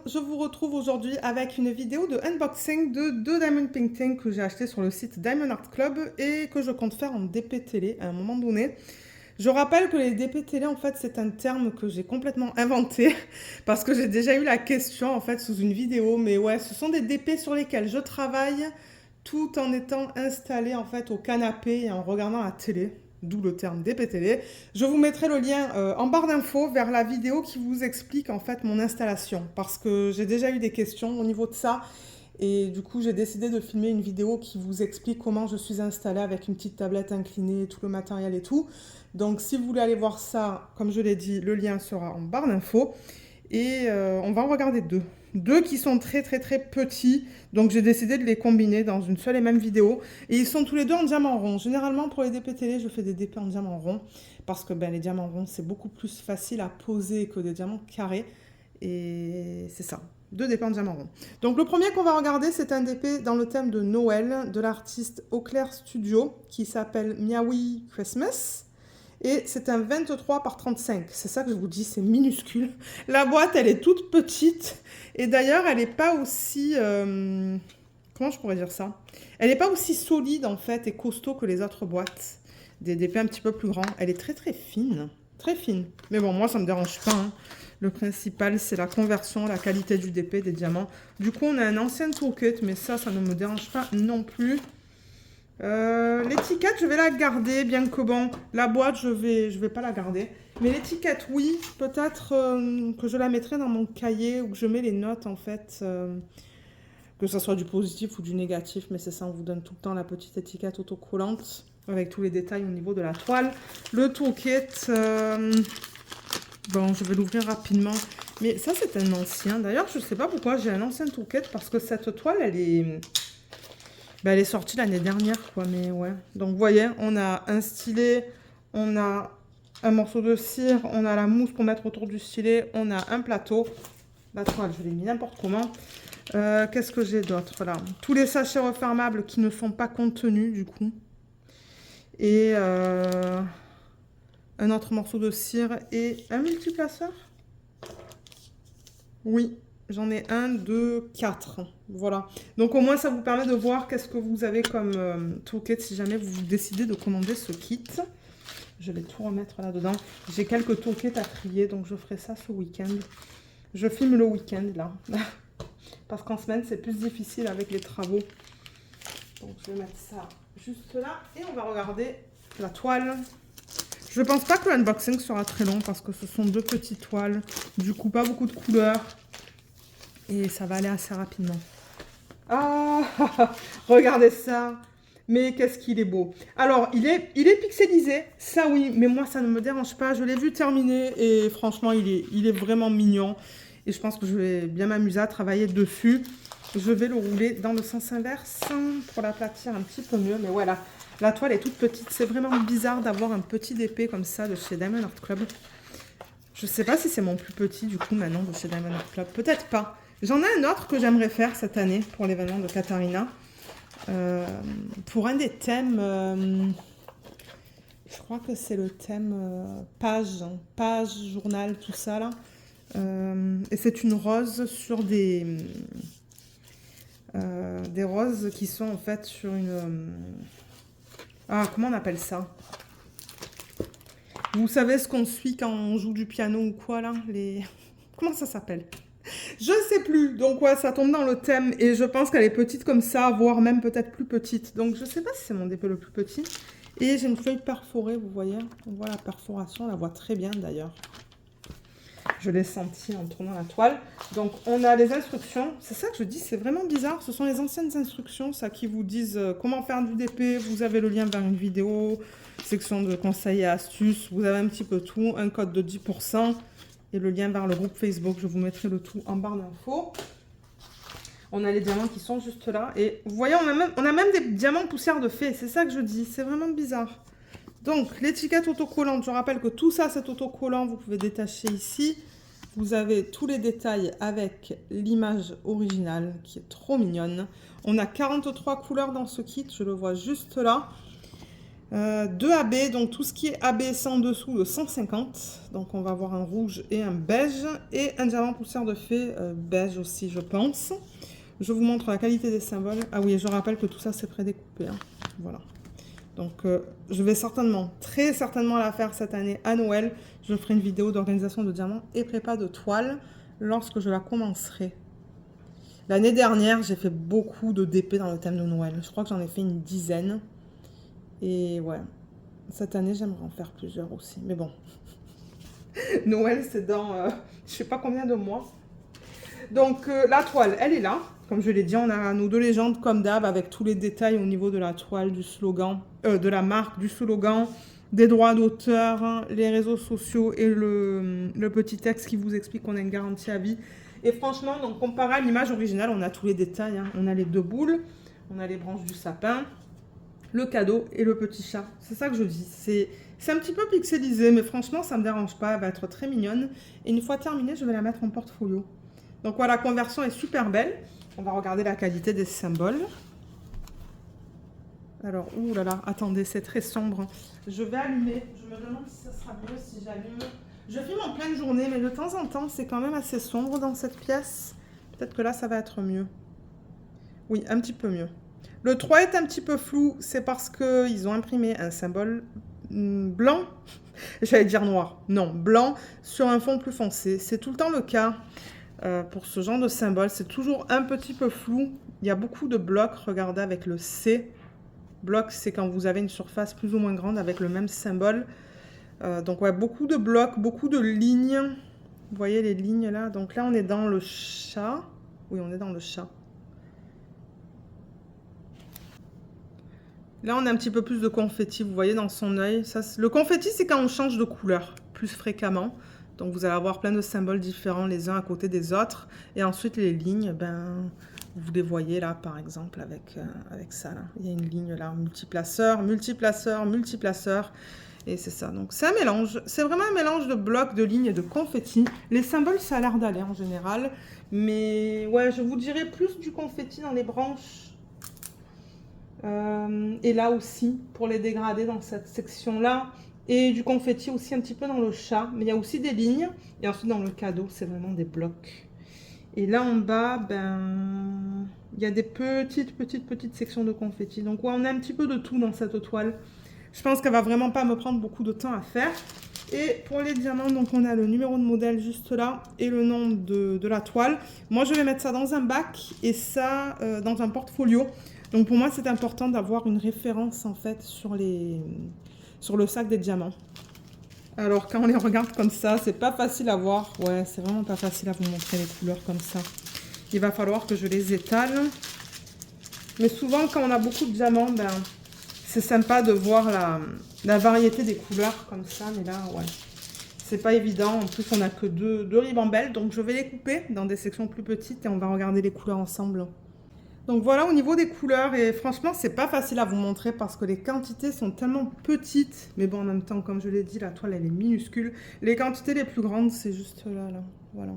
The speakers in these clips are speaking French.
je vous retrouve aujourd'hui avec une vidéo de unboxing de deux Diamond Painting que j'ai acheté sur le site Diamond Art Club et que je compte faire en DP télé à un moment donné. Je rappelle que les DP télé, en fait, c'est un terme que j'ai complètement inventé parce que j'ai déjà eu la question, en fait, sous une vidéo. Mais ouais, ce sont des DP sur lesquels je travaille tout en étant installé, en fait, au canapé et en regardant la télé. D'où le terme DP télé. Je vous mettrai le lien en barre d'infos vers la vidéo qui vous explique, en fait, mon installation. Parce que j'ai déjà eu des questions au niveau de ça. Et du coup, j'ai décidé de filmer une vidéo qui vous explique comment je suis installée avec une petite tablette inclinée, tout le matériel et tout. Donc, si vous voulez aller voir ça, comme je l'ai dit, le lien sera en barre d'infos. Et on va en regarder deux. Deux qui sont très très très petits. Donc, j'ai décidé de les combiner dans une seule et même vidéo. Et ils sont tous les deux en diamant rond. Généralement, pour les DP télé, je fais des DP en diamant rond. Parce que les diamants ronds, c'est beaucoup plus facile à poser que des diamants carrés. Et c'est ça. Deux DP en diamant rond. Donc le premier qu'on va regarder, c'est un DP dans le thème de Noël de l'artiste Auclair Studio qui s'appelle Miawi Christmas. Et c'est un 23 par 35. C'est ça que je vous dis, c'est minuscule. La boîte, elle est toute petite. Et d'ailleurs, elle n'est pas aussi... comment je pourrais dire ça? Elle n'est pas aussi solide, en fait, et costaud que les autres boîtes. Des DP un petit peu plus grands. Elle est très, très fine. Très fine. Mais bon, moi, ça ne me dérange pas, hein. Le principal, c'est la conversion, la qualité du DP, des diamants. Du coup, on a un ancien toolkit, mais ça ne me dérange pas non plus. L'étiquette, je vais la garder, bien que bon, la boîte, je vais pas la garder. Mais l'étiquette, oui, peut-être que je la mettrai dans mon cahier ou que je mets les notes, en fait, que ce soit du positif ou du négatif. Mais c'est ça, on vous donne tout le temps la petite étiquette autocollante avec tous les détails au niveau de la toile. Le toolkit... bon, je vais l'ouvrir rapidement. Mais ça, c'est un ancien. D'ailleurs, je ne sais pas pourquoi j'ai un ancien toolkit. Parce que cette toile, elle est sortie l'année dernière, quoi. Mais ouais. Donc, vous voyez, on a un stylet. On a un morceau de cire. On a la mousse pour mettre autour du stylet. On a un plateau. La toile, je l'ai mis n'importe comment. Qu'est-ce que j'ai d'autre, là? Tous les sachets refermables qui ne sont pas contenus, du coup. Et... un autre morceau de cire et un multiplaceur. Oui, j'en ai un, deux, quatre. Voilà. Donc au moins, ça vous permet de voir qu'est-ce que vous avez comme toolkit si jamais vous décidez de commander ce kit. Je vais tout remettre là-dedans. J'ai quelques toolkits à trier, donc je ferai ça ce week-end. Je filme le week-end, là. Parce qu'en semaine, c'est plus difficile avec les travaux. Donc je vais mettre ça juste là. Et on va regarder la toile. Je pense pas que l'unboxing sera très long parce que ce sont deux petites toiles. Du coup, pas beaucoup de couleurs. Et ça va aller assez rapidement. Ah, regardez ça. Mais qu'est-ce qu'il est beau. Alors, il est pixelisé. Ça, oui. Mais moi, ça ne me dérange pas. Je l'ai vu terminer. Et franchement, il est vraiment mignon. Et je pense que je vais bien m'amuser à travailler dessus. Je vais le rouler dans le sens inverse pour l'aplatir un petit peu mieux. Mais voilà. La toile est toute petite. C'est vraiment bizarre d'avoir un petit DP comme ça de chez Diamond Art Club. Je ne sais pas si c'est mon plus petit du coup maintenant de chez Diamond Art Club. Peut-être pas. J'en ai un autre que j'aimerais faire cette année pour l'événement de Katharina. Pour un des thèmes... je crois que c'est le thème page, journal, tout ça là. Et c'est une rose sur des roses qui sont en fait sur une... ah, comment on appelle ça? Vous savez ce qu'on suit quand on joue du piano ou quoi, là? Comment ça s'appelle? Je ne sais plus. Donc, ouais, ça tombe dans le thème. Et je pense qu'elle est petite comme ça, voire même peut-être plus petite. Donc, je ne sais pas si c'est mon DP le plus petit. Et j'ai une feuille perforée, vous voyez? On voit la perforation, on la voit très bien d'ailleurs. Je l'ai senti en tournant la toile. Donc, on a les instructions. C'est ça que je dis, c'est vraiment bizarre. Ce sont les anciennes instructions, ça, qui vous disent comment faire du DP. Vous avez le lien vers une vidéo, section de conseils et astuces. Vous avez un petit peu tout, un code de 10% et le lien vers le groupe Facebook. Je vous mettrai le tout en barre d'infos. On a les diamants qui sont juste là. Et vous voyez, on a même des diamants poussière de fée. C'est ça que je dis. C'est vraiment bizarre. Donc, l'étiquette autocollante, je rappelle que tout ça, c'est autocollant. Vous pouvez détacher ici. Vous avez tous les détails avec l'image originale qui est trop mignonne. On a 43 couleurs dans ce kit, je le vois juste là. 2 AB, donc tout ce qui est AB c'est en dessous de 150. Donc on va avoir un rouge et un beige. Et un diamant poussière de fée, beige aussi je pense. Je vous montre la qualité des symboles. Ah oui, je rappelle que tout ça c'est prédécoupé. Hein. Voilà. Donc je vais certainement, très certainement la faire cette année à Noël. Je ferai une vidéo d'organisation de diamants et prépa de toile lorsque je la commencerai. L'année dernière, j'ai fait beaucoup de DP dans le thème de Noël. Je crois que j'en ai fait une dizaine. Et ouais, cette année, j'aimerais en faire plusieurs aussi. Mais bon, Noël, c'est dans je sais pas combien de mois. Donc la toile, elle est là. Comme je l'ai dit, on a nos 2 légendes comme d'hab avec tous les détails au niveau de la toile, du slogan, de la marque, du slogan, des droits d'auteur, hein, les réseaux sociaux et le petit texte qui vous explique qu'on a une garantie à vie. Et franchement, donc comparé à l'image originale, on a tous les détails. Hein. On a les 2 boules, on a les branches du sapin, le cadeau et le petit chat. C'est ça que je dis. C'est un petit peu pixelisé, mais franchement, ça ne me dérange pas. Elle va être très mignonne. Et une fois terminée, je vais la mettre en portfolio. Donc voilà, la conversion est super belle. On va regarder la qualité des symboles. Alors, ouh là là, attendez, c'est très sombre. Je vais allumer. Je me demande si ça sera mieux si j'allume. Je filme en pleine journée, mais de temps en temps, c'est quand même assez sombre dans cette pièce. Peut-être que là, ça va être mieux. Oui, un petit peu mieux. Le 3 est un petit peu flou. C'est parce qu'ils ont imprimé un symbole blanc. J'allais dire noir. Non, blanc sur un fond plus foncé. C'est tout le temps le cas. Pour ce genre de symbole, c'est toujours un petit peu flou. Il y a beaucoup de blocs, regardez avec le C. Bloc, c'est quand vous avez une surface plus ou moins grande avec le même symbole. Donc ouais, beaucoup de blocs, beaucoup de lignes. Vous voyez les lignes là. Donc là, on est dans le chat. Oui, on est dans le chat. Là, on a un petit peu plus de confetti, vous voyez, dans son œil. Ça, le confetti, c'est quand on change de couleur plus fréquemment. Donc, vous allez avoir plein de symboles différents les uns à côté des autres. Et ensuite, les lignes, ben, vous les voyez là, par exemple, avec ça. Là. Il y a une ligne là, multiplaceur, multiplaceur, multiplaceur. Et c'est ça. Donc, c'est un mélange. C'est vraiment un mélange de blocs, de lignes et de confetti. Les symboles, ça a l'air d'aller en général. Mais ouais, je vous dirais plus du confetti dans les branches. Et là aussi, pour les dégrader dans cette section-là. Et du confetti aussi un petit peu dans le chat. Mais il y a aussi des lignes. Et ensuite, dans le cadeau, c'est vraiment des blocs. Et là, en bas, ben, il y a des petites sections de confetti. Donc, ouais, on a un petit peu de tout dans cette toile. Je pense qu'elle va vraiment pas me prendre beaucoup de temps à faire. Et pour les diamants, donc on a le numéro de modèle juste là et le nom de la toile. Moi, je vais mettre ça dans un bac et ça dans un portfolio. Donc pour moi, c'est important d'avoir une référence en fait sur le sac des diamants. Alors quand on les regarde comme ça, c'est pas facile à voir. Ouais, c'est vraiment pas facile à vous montrer les couleurs comme ça. Il va falloir que je les étale. Mais souvent, quand on a beaucoup de diamants, ben, c'est sympa de voir la variété des couleurs comme ça. Mais là, ouais, c'est pas évident. En plus, on n'a que deux ribambelles. Donc je vais les couper dans des sections plus petites et on va regarder les couleurs ensemble. Donc voilà au niveau des couleurs et franchement c'est pas facile à vous montrer parce que les quantités sont tellement petites. Mais bon en même temps comme je l'ai dit la toile elle est minuscule. Les quantités les plus grandes c'est juste là, voilà.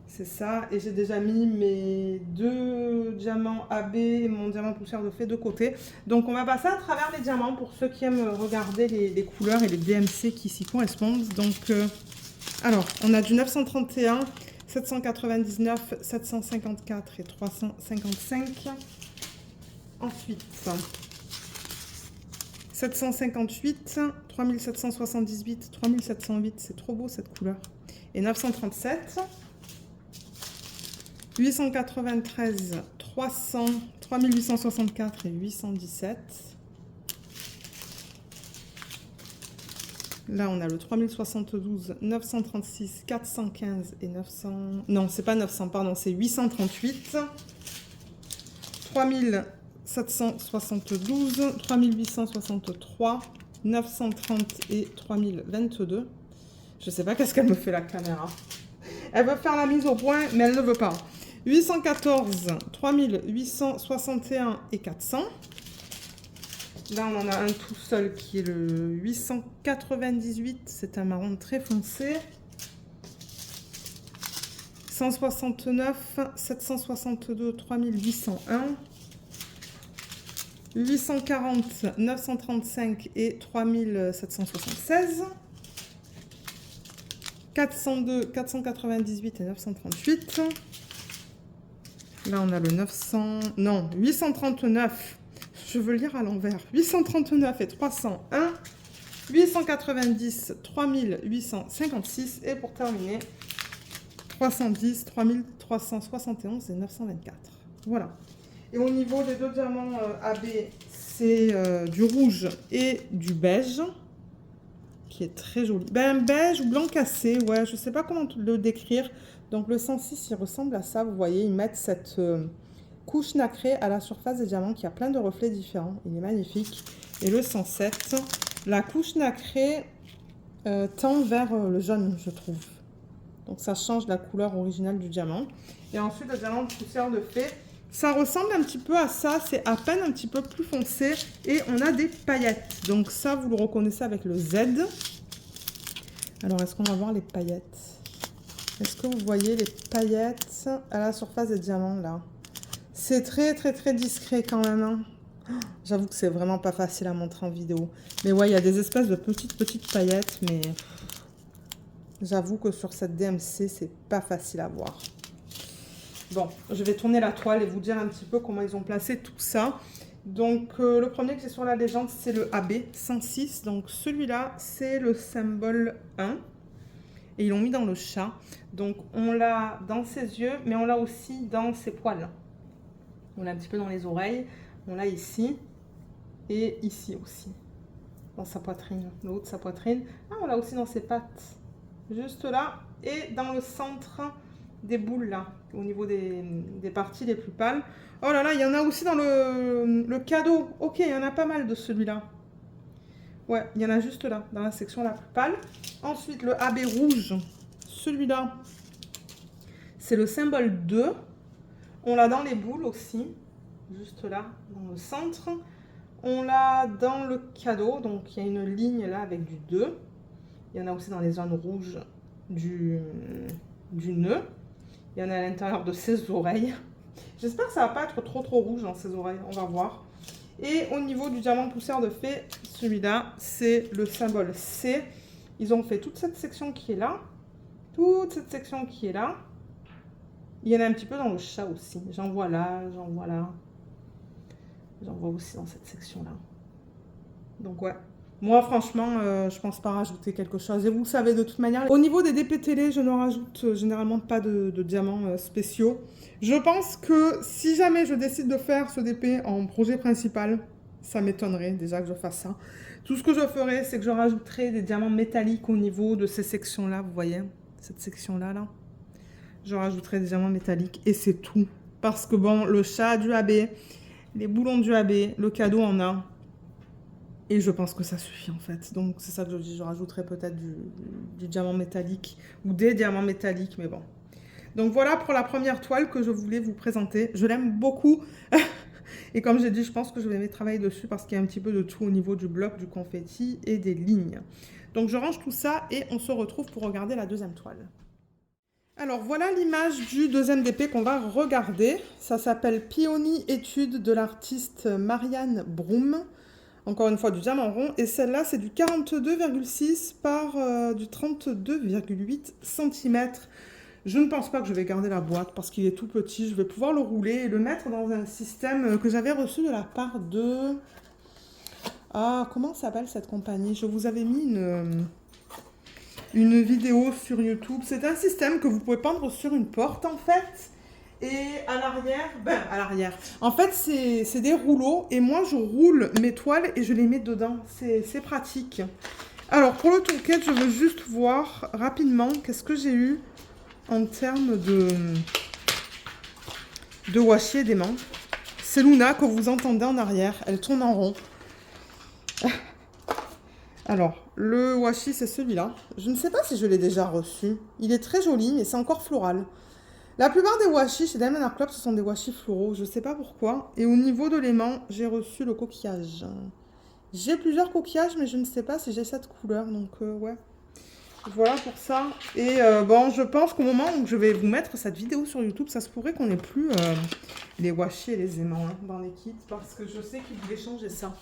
C'est ça et j'ai déjà mis mes 2 diamants AB et mon diamant poussière de fée de côté. Donc on va passer à travers les diamants pour ceux qui aiment regarder les couleurs et les DMC qui s'y correspondent. Donc alors on a du 931. 799, 754 et 355. Ensuite, 758, 3778, 3708, c'est trop beau cette couleur. Et 937, 893, 300, 3864 et 817. Là, on a le 3072, 936, 415 et 900... Non, c'est pas 900, pardon, c'est 838. 3772, 3863, 930 et 3022. Je sais pas qu'est-ce qu'elle me fait la caméra. Elle veut faire la mise au point, mais elle ne veut pas. 814, 3861 et 400. Là, on en a un tout seul qui est le 898. C'est un marron très foncé. 169, 762, 3801. 840, 935 et 3776. 402, 498 et 938. Là, on a le 900... Non, 839. Je veux lire à l'envers. 839 et 301. 890, 3856. Et pour terminer, 310, 3371 et 924. Voilà. Et au niveau des deux diamants AB, c'est du rouge et du beige, qui est très joli. Ben, beige ou blanc cassé, ouais, je sais pas comment le décrire. Donc le 106, il ressemble à ça, vous voyez, ils mettent cette couche nacrée à la surface des diamants qui a plein de reflets différents. Il est magnifique. Et le 107, la couche nacrée tend vers le jaune, je trouve. Donc ça change la couleur originale du diamant. Et ensuite, le diamant de poussière de fée, ça ressemble un petit peu à ça, c'est à peine un petit peu plus foncé et on a des paillettes. Donc ça, vous le reconnaissez avec le Z. Alors, est-ce qu'on va voir les paillettes? Est-ce que vous voyez les paillettes à la surface des diamants, là? C'est très, très, très discret quand même. Hein. J'avoue que c'est vraiment pas facile à montrer en vidéo. Mais ouais, il y a des espèces de petites paillettes, mais j'avoue que sur cette DMC, c'est pas facile à voir. Bon, je vais tourner la toile et vous dire un petit peu comment ils ont placé tout ça. Donc, le premier que j'ai sur la légende, c'est le AB 106. Donc, celui-là, c'est le symbole 1. Et ils l'ont mis dans le chat. Donc, on l'a dans ses yeux, mais on l'a aussi dans ses poils. On l'a un petit peu dans les oreilles. On l'a ici. Et ici aussi. Dans sa poitrine, le haut de sa poitrine. Ah, on l'a aussi dans ses pattes. Juste là. Et dans le centre des boules là, au niveau des parties les plus pâles. Oh là là, il y en a aussi dans le cadeau. Ok, il y en a pas mal de celui-là. Ouais, il y en a juste là, dans la section la plus pâle. Ensuite, le AB rouge. Celui-là, c'est le symbole 2. On l'a dans les boules aussi. Juste là, dans le centre. On l'a dans le cadeau. Donc, il y a une ligne là avec du 2. Il y en a aussi dans les zones rouges du nœud. Il y en a à l'intérieur de ses oreilles. J'espère que ça va pas être trop rouge dans ses oreilles. On va voir. Et au niveau du diamant poussière de fée, celui-là, c'est le symbole C. Ils ont fait toute cette section qui est là. Toute cette section qui est là. Il y en a un petit peu dans le chat aussi. J'en vois là, j'en vois là. J'en vois aussi dans cette section-là. Donc ouais. Moi, franchement, je pense pas rajouter quelque chose. Et vous le savez de toute manière. Au niveau des DP télé, je ne rajoute généralement pas de diamants spéciaux. Je pense que si jamais je décide de faire ce DP en projet principal, ça m'étonnerait déjà que je fasse ça. Tout ce que je ferai, c'est que je rajouterai des diamants métalliques au niveau de ces sections-là. Vous voyez, cette section-là, là. Je rajouterai des diamants métalliques et c'est tout. Parce que bon, le chat a du AB, les boulons du AB, le cadeau en a. Et je pense que ça suffit en fait. Donc c'est ça que je dis, je rajouterai peut-être du diamant métallique ou des diamants métalliques, mais bon. Donc voilà pour la première toile que je voulais vous présenter. Je l'aime beaucoup. Et comme j'ai dit, je pense que je vais travailler dessus parce qu'il y a un petit peu de tout au niveau du bloc, du confetti et des lignes. Donc je range tout ça et on se retrouve pour regarder la deuxième toile. Alors voilà l'image du deuxième DP qu'on va regarder. Ça s'appelle Peony Étude de l'artiste Marianne Broom. Encore une fois, du diamant rond. Et celle-là, c'est du 42,6 par du 32,8 cm. Je ne pense pas que je vais garder la boîte parce qu'il est tout petit. Je vais pouvoir le rouler et le mettre dans un système que j'avais reçu de la part de... Ah, comment s'appelle cette compagnie? Je vous avais mis une vidéo sur YouTube. C'est un système que vous pouvez pendre sur une porte, en fait. Et à l'arrière, en fait, c'est des rouleaux. Et moi, je roule mes toiles et je les mets dedans. C'est pratique. Alors, pour le toolkit, je veux juste voir rapidement qu'est-ce que j'ai eu en termes de washi et d'aimant. C'est Luna que vous entendez en arrière. Elle tourne en rond. Alors, le washi, c'est celui-là. Je ne sais pas si je l'ai déjà reçu. Il est très joli, mais c'est encore floral. La plupart des washi chez Diamond Art Club, ce sont des washi floraux. Je ne sais pas pourquoi. Et au niveau de l'aimant, j'ai reçu le coquillage. J'ai plusieurs coquillages, mais je ne sais pas si j'ai cette couleur. Donc, ouais. Voilà pour ça. Et bon, je pense qu'au moment où je vais vous mettre cette vidéo sur YouTube, ça se pourrait qu'on n'ait plus les washi et les aimants hein, dans les kits. Parce que je sais qu'ils voulaient changer ça.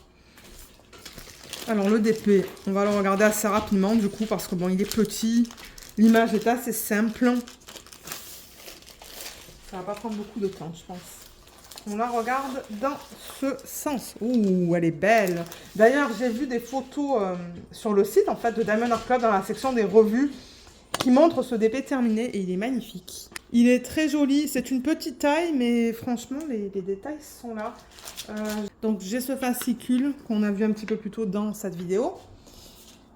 Alors le DP, on va le regarder assez rapidement du coup. Parce que bon, il est petit. L'image est assez simple. Ça va pas prendre beaucoup de temps, je pense. On la regarde dans ce sens. Ouh, elle est belle. D'ailleurs, j'ai vu des photos sur le site en fait de Diamond Art Club dans la section des revues qui montrent ce DP terminé et il est magnifique. Il est très joli. C'est une petite taille, mais franchement, les détails sont là. Donc, j'ai ce fascicule qu'on a vu un petit peu plus tôt dans cette vidéo.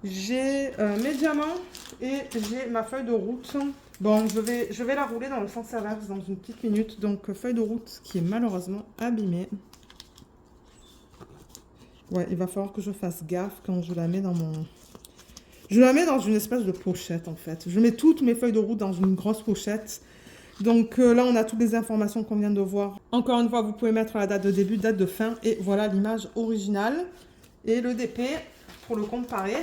J'ai mes diamants et j'ai ma feuille de route. Bon, je vais la rouler dans le sens inverse dans une petite minute. Donc, feuille de route qui est malheureusement abîmée. Ouais, il va falloir que je fasse gaffe quand je la mets dans mon... Je la mets dans une espèce de pochette, en fait. Je mets toutes mes feuilles de route dans une grosse pochette. Donc, là, on a toutes les informations qu'on vient de voir. Encore une fois, vous pouvez mettre la date de début, date de fin. Et voilà l'image originale. Et le DP, pour le comparer...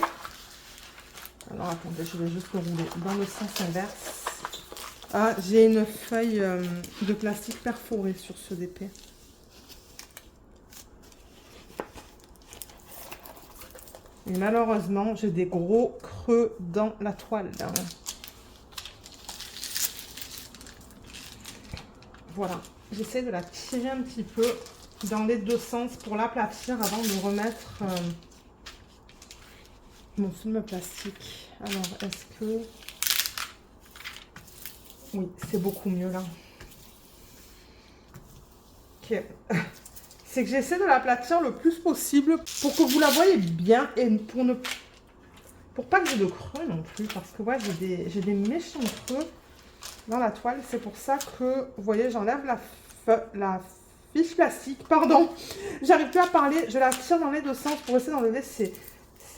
Alors, attendez, je vais juste le rouler dans le sens inverse. Ah, j'ai une feuille de plastique perforée sur ce DP. Et malheureusement, j'ai des gros creux dans la toile. Voilà. J'essaie de la tirer un petit peu dans les deux sens pour l'aplatir avant de remettre mon film plastique. Alors, est-ce que... Oui, c'est beaucoup mieux là. Ok. C'est que j'essaie de l'aplatir le plus possible pour que vous la voyez bien et pour pas que j'ai de creux non plus. Parce que ouais, j'ai des méchants creux dans la toile. C'est pour ça que, vous voyez, j'enlève la fiche plastique. Pardon, j'arrive plus à parler. Je la tire dans les deux sens pour essayer d'enlever ces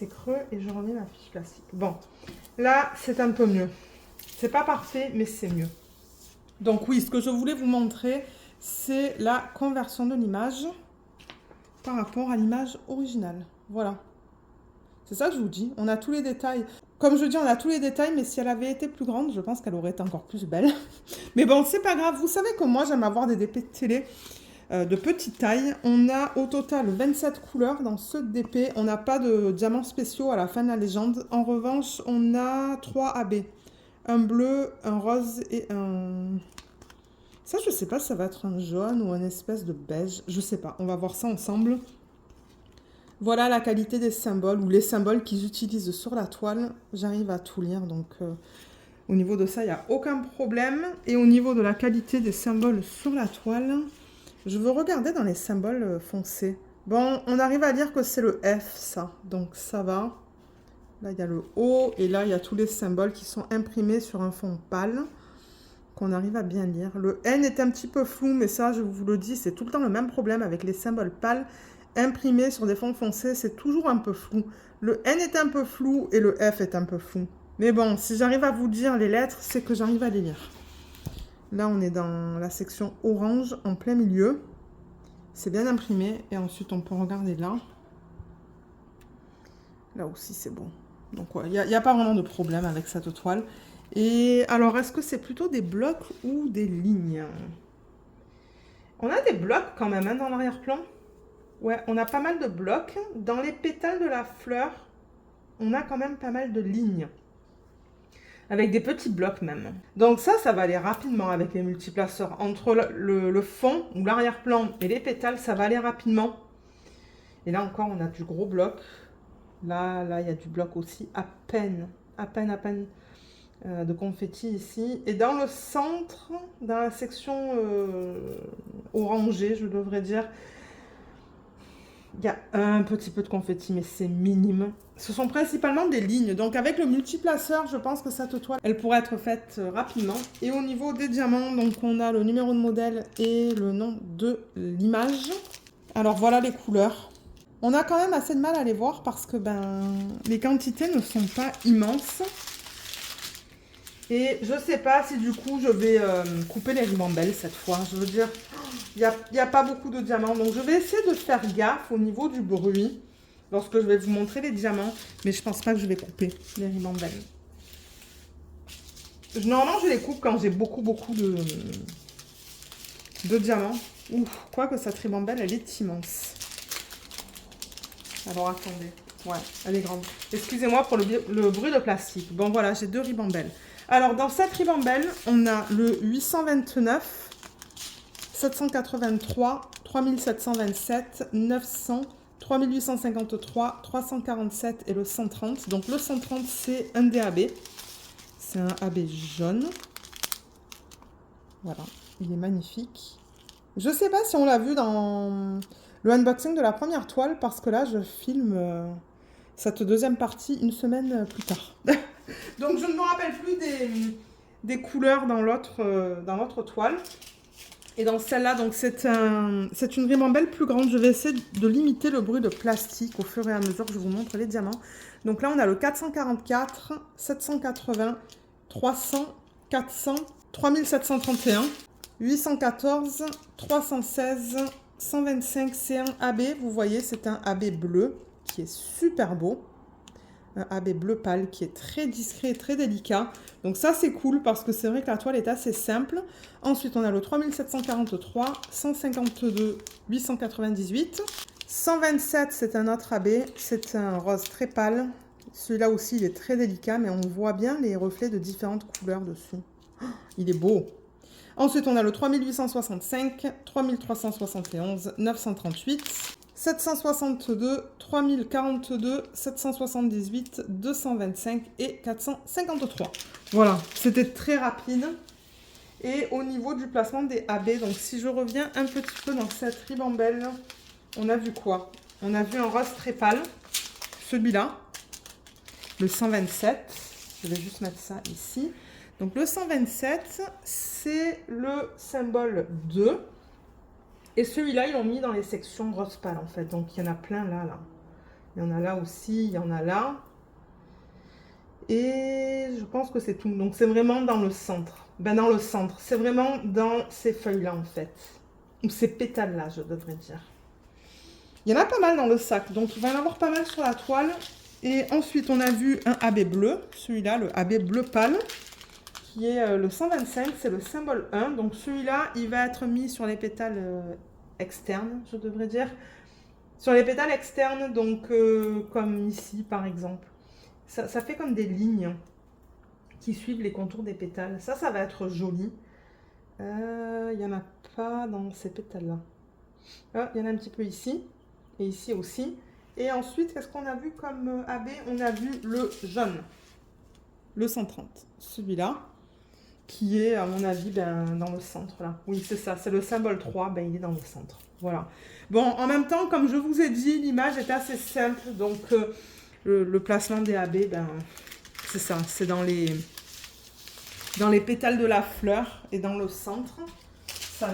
creux et je remets ma fiche plastique. Bon, là, c'est un peu mieux. C'est pas parfait, mais c'est mieux. Donc oui, ce que je voulais vous montrer, c'est la conversion de l'image par rapport à l'image originale. Voilà. C'est ça que je vous dis. On a tous les détails. Comme je dis, on a tous les détails, mais si elle avait été plus grande, je pense qu'elle aurait été encore plus belle. Mais bon, c'est pas grave. Vous savez que moi, j'aime avoir des DP de télé de petite taille. On a au total 27 couleurs dans ce DP. On n'a pas de diamants spéciaux à la fin de la légende. En revanche, on a 3 AB. Un bleu, un rose et un... Ça, je sais pas si ça va être un jaune ou une espèce de beige. Je sais pas. On va voir ça ensemble. Voilà la qualité des symboles ou les symboles qu'ils utilisent sur la toile. J'arrive à tout lire. Donc, au niveau de ça, il n'y a aucun problème. Et au niveau de la qualité des symboles sur la toile, je veux regarder dans les symboles foncés. Bon, on arrive à lire que c'est le F, ça. Donc, ça va. Là, il y a le O et là, il y a tous les symboles qui sont imprimés sur un fond pâle qu'on arrive à bien lire. Le N est un petit peu flou, mais ça, je vous le dis, c'est tout le temps le même problème avec les symboles pâles imprimés sur des fonds foncés. C'est toujours un peu flou. Le N est un peu flou et le F est un peu flou. Mais bon, si j'arrive à vous dire les lettres, c'est que j'arrive à les lire. Là, on est dans la section orange en plein milieu. C'est bien imprimé. Et ensuite, on peut regarder là. Là aussi, c'est bon. Donc, ouais, il n'y a pas vraiment de problème avec cette toile. Et alors, est-ce que c'est plutôt des blocs ou des lignes? On a des blocs quand même hein, dans l'arrière-plan. Ouais, on a pas mal de blocs. Dans les pétales de la fleur, on a quand même pas mal de lignes. Avec des petits blocs même. Donc ça va aller rapidement avec les multiplaceurs. Entre le fond ou l'arrière-plan et les pétales, ça va aller rapidement. Et là encore, on a du gros bloc. Là, il y a du bloc aussi, à peine de confetti ici. Et dans le centre, dans la section orangée, je devrais dire, il y a un petit peu de confetti, mais c'est minime. Ce sont principalement des lignes. Donc avec le multiplaceur, je pense que cette toile, elle pourrait être faite rapidement. Et au niveau des diamants, donc on a le numéro de modèle et le nom de l'image. Alors voilà les couleurs. On a quand même assez de mal à les voir parce que les quantités ne sont pas immenses. Et je ne sais pas si du coup je vais couper les ribambelles cette fois. Je veux dire, il n'y a pas beaucoup de diamants. Donc je vais essayer de faire gaffe au niveau du bruit lorsque je vais vous montrer les diamants. Mais je ne pense pas que je vais couper les ribambelles. Normalement, je les coupe quand j'ai beaucoup de diamants. Ouf, quoique cette ribambelle, elle est immense. Alors, attendez. Ouais, elle est grande. Excusez-moi pour le bruit de plastique. Bon, voilà, j'ai 2 ribambelles. Alors, dans cette ribambelle, on a le 829, 783, 3727, 900, 3853, 347 et le 130. Donc, le 130, c'est un DAB. C'est un AB jaune. Voilà, il est magnifique. Je sais pas si on l'a vu dans le unboxing de la première toile, parce que là, je filme cette deuxième partie une semaine plus tard. Donc, je ne me rappelle plus des couleurs dans l'autre toile. Et dans celle-là, donc c'est une ribambelle plus grande. Je vais essayer de limiter le bruit de plastique au fur et à mesure que je vous montre les diamants. Donc là, on a le 444, 780, 300, 400, 3731, 814, 316, 125 C1 AB. Vous voyez, c'est un AB bleu qui est super beau. Un AB bleu pâle qui est très discret et très délicat. Donc ça, c'est cool parce que c'est vrai que la toile est assez simple. Ensuite, on a le 3743, 152, 898. 127, c'est un autre AB. C'est un rose très pâle. Celui-là aussi, il est très délicat, mais on voit bien les reflets de différentes couleurs dessus. Oh, il est beau. Ensuite, on a le 3865, 3371, 938. 762, 3042, 778, 225 et 453. Voilà, c'était très rapide. Et au niveau du placement des AB, donc si je reviens un petit peu dans cette ribambelle, on a vu quoi? On a vu un rose très pâle, celui-là, le 127. Je vais juste mettre ça ici. Donc le 127, c'est le symbole 2. Et celui-là, ils l'ont mis dans les sections rose pâle, en fait. Donc, il y en a plein là. Il y en a là aussi, il y en a là. Et je pense que c'est tout. Donc, c'est vraiment dans le centre. Ben, dans le centre. C'est vraiment dans ces feuilles-là, en fait. Ou ces pétales-là, je devrais dire. Il y en a pas mal dans le sac. Donc, il va y en avoir pas mal sur la toile. Et ensuite, on a vu un AB bleu. Celui-là, le AB bleu pâle, qui est le 125, c'est le symbole 1. Donc celui-là, il va être mis sur les pétales externes, je devrais dire. Sur les pétales externes, donc comme ici par exemple. Ça fait comme des lignes qui suivent les contours des pétales. Ça va être joli. Il n'y en a pas dans ces pétales-là. Ah, il y en a un petit peu ici. Et ici aussi. Et ensuite, qu'est-ce qu'on a vu comme AB? On a vu le jaune. Le 130. Celui-là. Qui est, à mon avis, dans le centre, là. Oui, c'est ça, c'est le symbole 3, il est dans le centre. Voilà. Bon, en même temps, comme je vous ai dit, l'image est assez simple, donc le placement des AB, c'est ça, c'est dans les pétales de la fleur et dans le centre. Ça...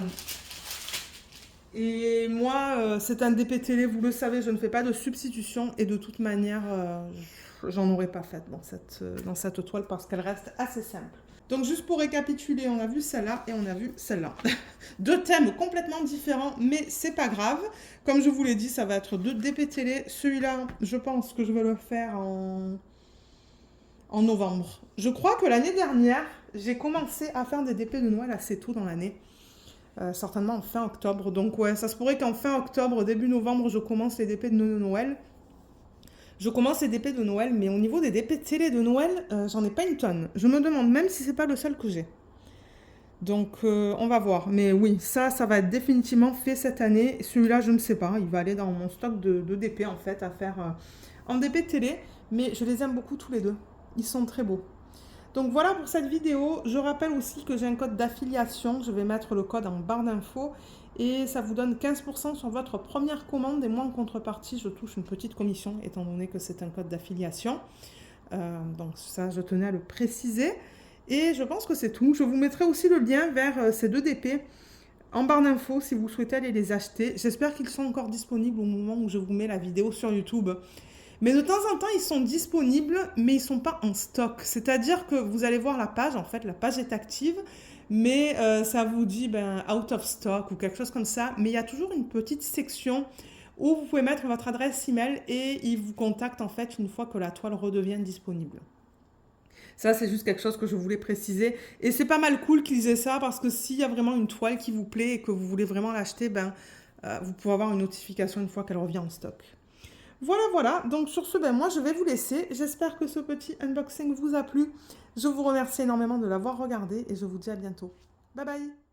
Et moi, c'est un DP télé, vous le savez, je ne fais pas de substitution, et de toute manière, j'en aurais pas fait dans cette toile parce qu'elle reste assez simple. Donc juste pour récapituler, on a vu celle-là et on a vu celle-là. 2 thèmes complètement différents, mais c'est pas grave. Comme je vous l'ai dit, ça va être 2 DP télé. Celui-là, je pense que je vais le faire en novembre. Je crois que l'année dernière, j'ai commencé à faire des DP de Noël assez tôt dans l'année. Certainement en fin octobre. Donc ouais, ça se pourrait qu'en fin octobre, début novembre, je commence les DP de Noël. Je commence les DP de Noël, mais au niveau des DP télé de Noël, j'en ai pas une tonne. Je me demande même si c'est pas le seul que j'ai. Donc, on va voir. Mais oui, ça va être définitivement fait cette année. Celui-là, je ne sais pas. Il va aller dans mon stock de DP, en fait, à faire en DP télé. Mais je les aime beaucoup tous les deux. Ils sont très beaux. Donc, voilà pour cette vidéo. Je rappelle aussi que j'ai un code d'affiliation. Je vais mettre le code en barre d'infos. Et ça vous donne 15% sur votre première commande. Et moi, en contrepartie, je touche une petite commission, étant donné que c'est un code d'affiliation. Donc ça, je tenais à le préciser. Et je pense que c'est tout. Je vous mettrai aussi le lien vers ces 2 DP en barre d'infos si vous souhaitez aller les acheter. J'espère qu'ils sont encore disponibles au moment où je vous mets la vidéo sur YouTube. Mais de temps en temps, ils sont disponibles, mais ils ne sont pas en stock. C'est-à-dire que vous allez voir la page, en fait, la page est active, mais ça vous dit out of stock ou quelque chose comme ça. Mais il y a toujours une petite section où vous pouvez mettre votre adresse email et ils vous contactent en fait une fois que la toile redevient disponible. Ça, c'est juste quelque chose que je voulais préciser. Et c'est pas mal cool qu'ils aient ça parce que s'il y a vraiment une toile qui vous plaît et que vous voulez vraiment l'acheter, ben, vous pouvez avoir une notification une fois qu'elle revient en stock. Voilà, voilà. Donc sur ce, ben, moi, je vais vous laisser. J'espère que ce petit unboxing vous a plu. Je vous remercie énormément de l'avoir regardé et je vous dis à bientôt. Bye bye.